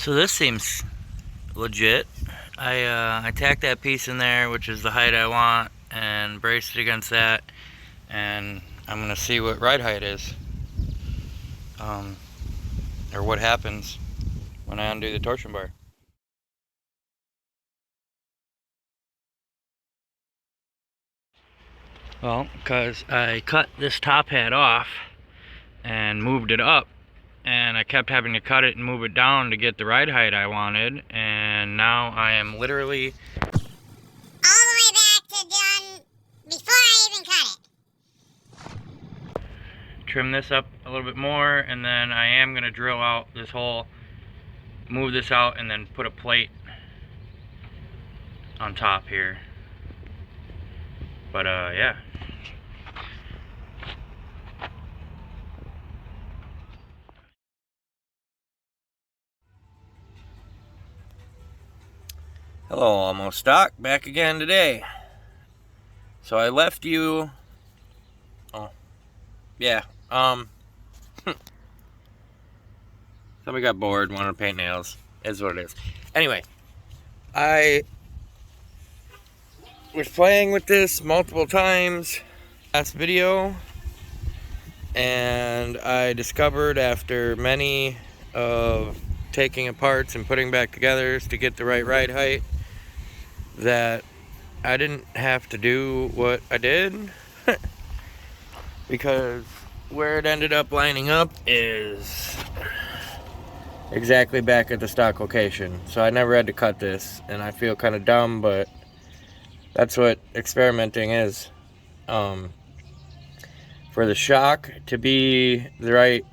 So this seems legit. I tacked that piece in there, which is the height I want, and braced it against that, and I'm gonna see what ride height is, or what happens when I undo the torsion bar. Well, because I cut this top hat off and moved it up, and I kept having to cut it and move it down to get the ride height I wanted, and now I am literally all the way back to done before I even cut it. Trim this up a little bit more, and then I am going to drill out this hole, move this out, and then put a plate on top here. But yeah. Hello, Almost Stock, back again today. So I left you, somebody got bored, wanted to paint nails, is what it is. Anyway, I was playing with this multiple times last video, and I discovered after many of taking apart and putting back together to get the right ride height that I didn't have to do what I did because where it ended up lining up is exactly back at the stock location. So I never had to cut this, and I feel kind of dumb, but that's what experimenting is. For the shock to be the right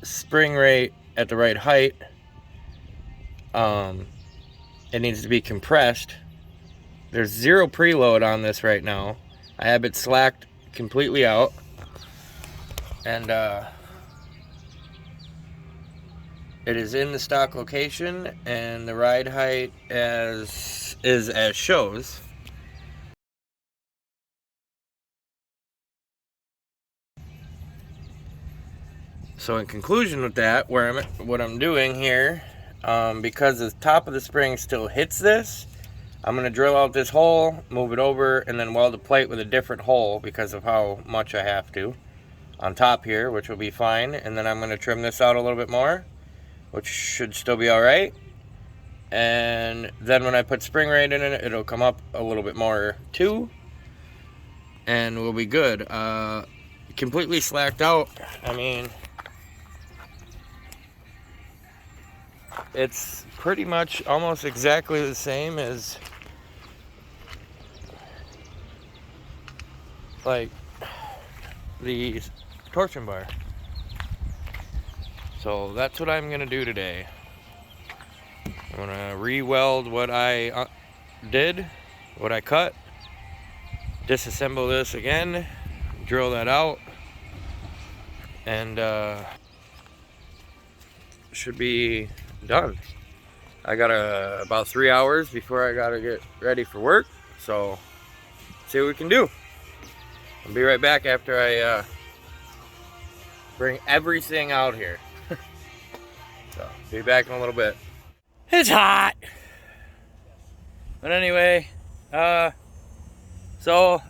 spring rate at the right height, it needs to be compressed. There's zero preload on this right now. I have it slacked completely out, and it is in the stock location, and the ride height is as shows. So in conclusion with that, what I'm doing here, because the top of the spring still hits this, I'm going to drill out this hole, move it over, and then weld the plate with a different hole because of how much I have to on top here, which will be fine. And then I'm going to trim this out a little bit more, which should still be alright. And then when I put spring rate in it, it'll come up a little bit more too, and we'll be good. Completely slacked out. I mean, it's pretty much almost exactly the same as like the torsion bar. So that's what I'm gonna do today. I'm gonna re-weld what I did, what I cut, disassemble this again, drill that out, and should be done. I got about 3 hours before I gotta get ready for work, so see what we can do. I'll be right back after I bring everything out here. So be back in a little bit. It's hot, but anyway, so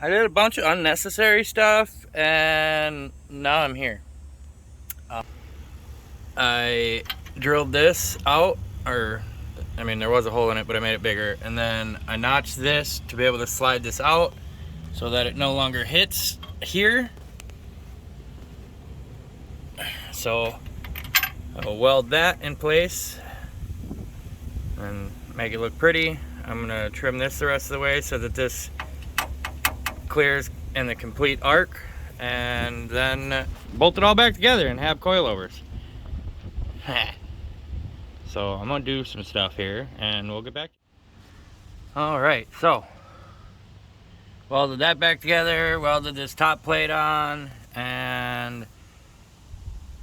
I did a bunch of unnecessary stuff, and now I'm here. I drilled this out, or I mean there was a hole in it, but I made it bigger, and then I notched this to be able to slide this out so that it no longer hits here. So I'll weld that in place and make it look pretty. I'm gonna trim this the rest of the way so that this clears in the complete arc, and then bolt it all back together and have coilovers. So I'm gonna do some stuff here and we'll get back. All right, so welded that back together, welded this top plate on, and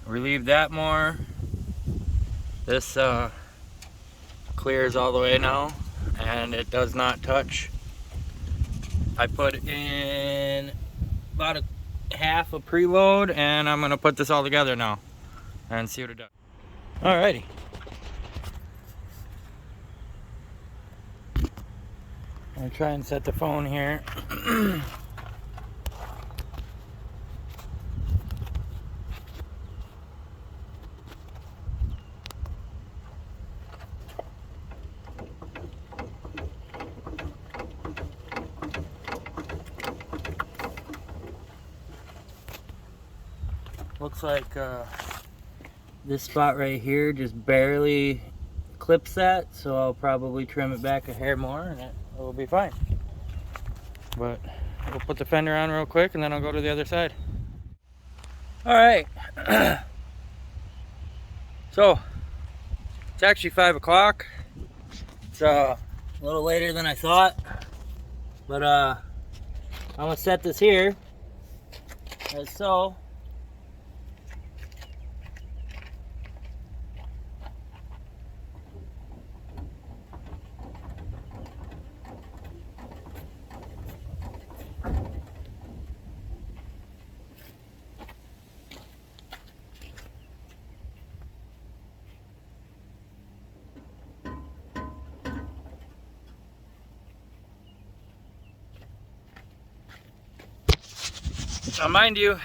relieved that more. This clears all the way now, and it does not touch. I put in about a half a preload, and I'm gonna put this all together now and see what it does. Alrighty. I'm gonna try and set the phone here. Looks like this spot right here just barely clips that, so I'll probably trim it back a hair more and it will be fine. But we'll put the fender on real quick and then I'll go to the other side. All right. So it's actually 5 o'clock. It's a little later than I thought, but I'm gonna set this here as so. Now mind you,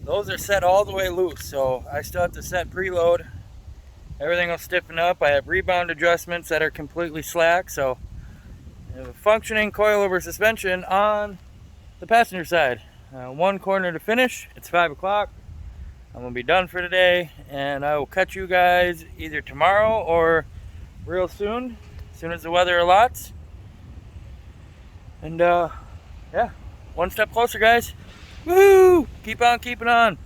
those are set all the way loose, so I still have to set preload. Everything will stiffen up. I have rebound adjustments that are completely slack, so I have a functioning coilover suspension on the passenger side. One corner to finish. It's 5 o'clock. I'm going to be done for today, and I will catch you guys either tomorrow or real soon, as soon as the weather allots. And yeah. One step closer, guys. Woo! Keep on keeping on.